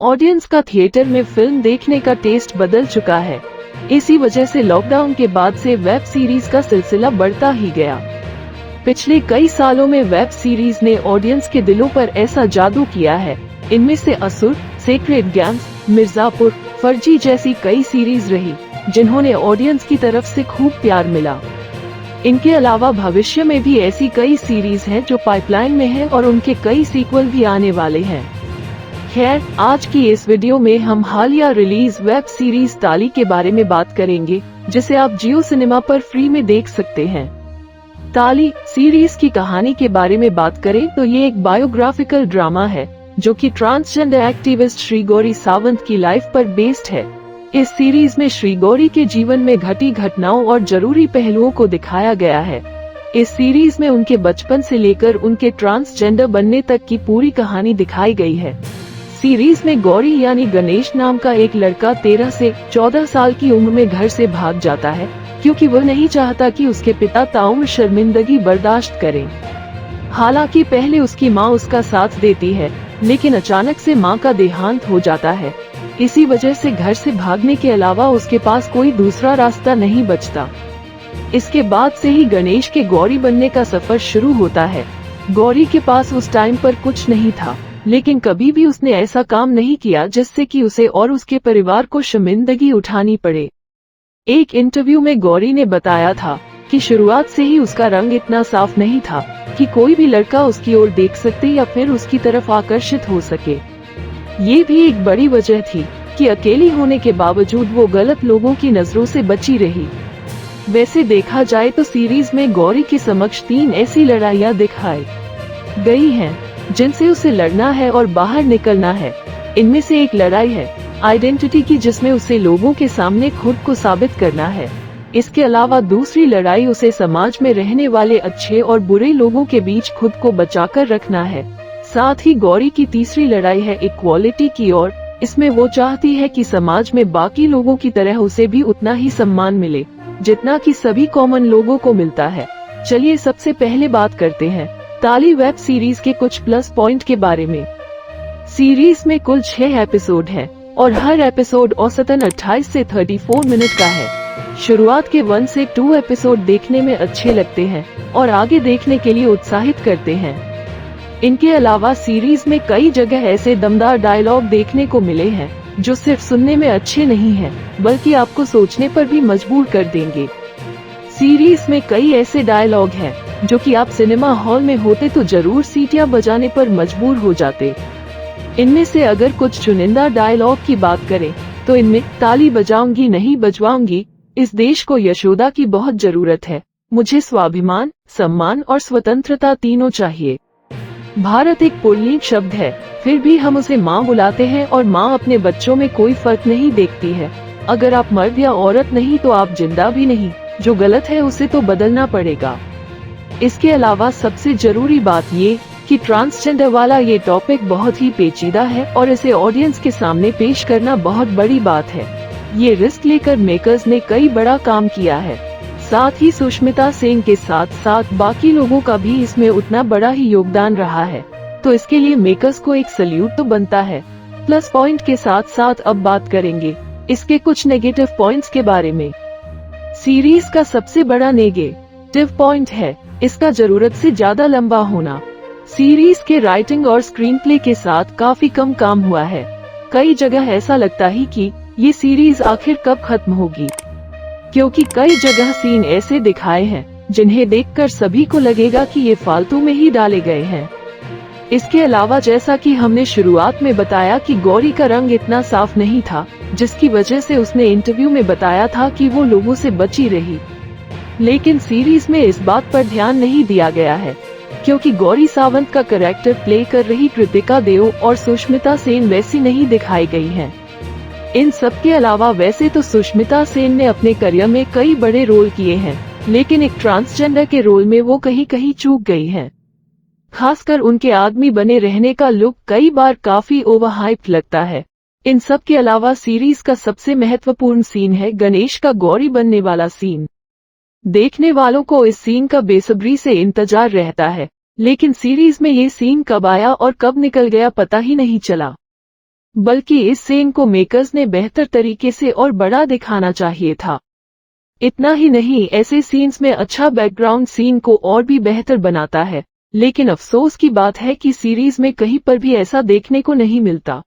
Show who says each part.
Speaker 1: Audience का theatre में film देखने का टेस्ट बदल चुका है। इसी वजह से लॉकडाउन के बाद से वेब सीरीज का सिलसिला बढ़ता ही गया। पिछले कई सालों में वेब सीरीज ने ऑडियंस के दिलों पर ऐसा जादू किया है। इनमें से असुर, सेक्रेड गेम्स, मिर्जापुर, फर्जी जैसी कई सीरीज रही जिन्होंने ऑडियंस की तरफ से खूब प्यार मिला। इनके अलावा भविष्य में भी ऐसी कई सीरीज हैं जो पाइपलाइन में हैं और उनके कई सीक्वल भी आने वाले हैं। खैर, आज की इस वीडियो में हम हालिया रिलीज वेब सीरीज ताली के बारे में बात करेंगे, जिसे आप जियो सिनेमा पर फ्री में देख सकते हैं। ताली सीरीज की कहानी के बारे में बात करें तो ये एक बायोग्राफिकल ड्रामा है जो कि ट्रांसजेंडर एक्टिविस्ट श्री गौरी सावंत की लाइफ पर बेस्ड है। इस सीरीज में श्री गौरी के जीवन में घटी घटनाओं और जरूरी पहलुओं को दिखाया गया है। इस सीरीज में उनके बचपन से लेकर उनके ट्रांसजेंडर बनने तक की पूरी कहानी दिखाई गई है। सीरीज में गौरी यानी गणेश नाम का एक लड़का 13 से 14 साल की उम्र में घर से भाग जाता है क्योंकि वह नहीं चाहता कि उसके पिता ताउम्र शर्मिंदगी बर्दाश्त करें। हालांकि पहले उसकी मां उसका साथ देती है, लेकिन अचानक से मां का देहांत हो जाता है। इसी वजह से घर से भागने के अलावा उसके पास कोई दूसरा रास्ता नहीं बचता। इसके बाद से ही गणेश के गौरी बनने का सफर शुरू होता है। गौरी के पास उस टाइम पर कुछ नहीं था, लेकिन कभी भी उसने ऐसा काम नहीं किया जिससे कि उसे और उसके परिवार को शर्मिंदगी उठानी पड़े। एक इंटरव्यू में गौरी ने बताया था कि शुरुआत से ही उसका रंग इतना साफ नहीं था कि कोई भी लड़का उसकी ओर देख सके या फिर उसकी तरफ आकर्षित हो सके। ये भी एक बड़ी वजह थी कि अकेली होने के बावजूद वो गलत लोगों की नजरों से बची रही। वैसे देखा जाए तो सीरीज में गौरी के समक्ष 3 ऐसी लड़ाइयाँ दिखाई गई हैं जिनसे उसे लड़ना है और बाहर निकलना है। इनमें से एक लड़ाई है आइडेंटिटी की, जिसमें उसे लोगों के सामने खुद को साबित करना है। इसके अलावा दूसरी लड़ाई उसे समाज में रहने वाले अच्छे और बुरे लोगों के बीच खुद को बचाकर रखना है। साथ ही गौरी की तीसरी लड़ाई है इक्वालिटी की और इसमें वो चाहती है कि समाज में बाकी लोगों की तरह उसे भी उतना ही सम्मान मिले जितना कि सभी कॉमन लोगों को मिलता है। चलिए सबसे पहले बात करते हैं ताली वेब सीरीज के कुछ प्लस पॉइंट के बारे में। सीरीज में कुल 6 एपिसोड हैं और हर एपिसोड औसतन 28 से 34 मिनट का है। शुरुआत के 1 से 2 एपिसोड देखने में अच्छे लगते हैं और आगे देखने के लिए उत्साहित करते हैं। इनके अलावा सीरीज में कई जगह ऐसे दमदार डायलॉग देखने को मिले हैं जो सिर्फ सुनने में अच्छे नहीं हैं, बल्कि आपको सोचने पर भी मजबूर कर देंगे। सीरीज में कई ऐसे डायलॉग हैं जो कि आप सिनेमा हॉल में होते तो जरूर सीटियां बजाने पर मजबूर हो जाते। इनमें से अगर कुछ चुनिंदा डायलॉग की बात करें तो इनमें ताली बजाऊंगी नहीं बजवाऊंगी, इस देश को यशोदा की बहुत जरूरत है, मुझे स्वाभिमान, सम्मान और स्वतंत्रता तीनों चाहिए। भारत एक पुल्लिंग शब्द है, फिर भी हम उसे माँ बुलाते हैं और माँ अपने बच्चों में कोई फर्क नहीं देखती है। अगर आप मर्द या औरत नहीं तो आप जिंदा भी नहीं। जो गलत है उसे तो बदलना पड़ेगा। इसके अलावा सबसे जरूरी बात ये कि ट्रांसजेंडर वाला ये टॉपिक बहुत ही पेचीदा है और इसे ऑडियंस के सामने पेश करना बहुत बड़ी बात है। ये रिस्क लेकर मेकर्स ने कई बड़ा काम किया है। साथ ही सुष्मिता सेन के साथ साथ बाकी लोगों का भी इसमें उतना बड़ा ही योगदान रहा है, तो इसके लिए मेकर्स को एक सल्यूट तो बनता है। प्लस पॉइंट के साथ साथ अब बात करेंगे इसके कुछ नेगेटिव पॉइंट्स के बारे में। सीरीज का सबसे बड़ा नेगेटिव पॉइंट है इसका जरूरत से ज्यादा लंबा होना। सीरीज के राइटिंग और स्क्रीन प्ले के साथ काफी कम काम हुआ है। कई जगह ऐसा लगता ही कि ये सीरीज आखिर कब खत्म होगी, क्योंकि कई जगह सीन ऐसे दिखाए हैं जिन्हें देखकर सभी को लगेगा कि ये फालतू में ही डाले गए हैं। इसके अलावा जैसा कि हमने शुरुआत में बताया कि गौरी का रंग इतना साफ नहीं था, जिसकी वजह से उसने इंटरव्यू में बताया था कि वो लोगों से बची रही। लेकिन सीरीज में इस बात पर ध्यान नहीं दिया गया है, क्योंकि गौरी सावंत का कैरेक्टर प्ले कर रही कृतिका देव और सुष्मिता सेन वैसी नहीं दिखाई गई हैं। इन सब के अलावा वैसे तो सुष्मिता सेन ने अपने करियर में कई बड़े रोल किए हैं, लेकिन एक ट्रांसजेंडर के रोल में वो कहीं कहीं चूक गई हैं। खासकर उनके आदमी बने रहने का लुक कई बार काफी ओवरहाइप्ड लगता है। इन सब के अलावा सीरीज का सबसे महत्वपूर्ण सीन है गणेश का गौरी बनने वाला सीन। देखने वालों को इस सीन का बेसब्री से इंतजार रहता है, लेकिन सीरीज में ये सीन कब आया और कब निकल गया पता ही नहीं चला। बल्कि इस सीन को मेकर्स ने बेहतर तरीके से और बड़ा दिखाना चाहिए था। इतना ही नहीं, ऐसे सीन्स में अच्छा बैकग्राउंड सीन को और भी बेहतर बनाता है। लेकिन अफसोस की बात है कि सीरीज में कहीं पर भी ऐसा देखने को नहीं मिलता।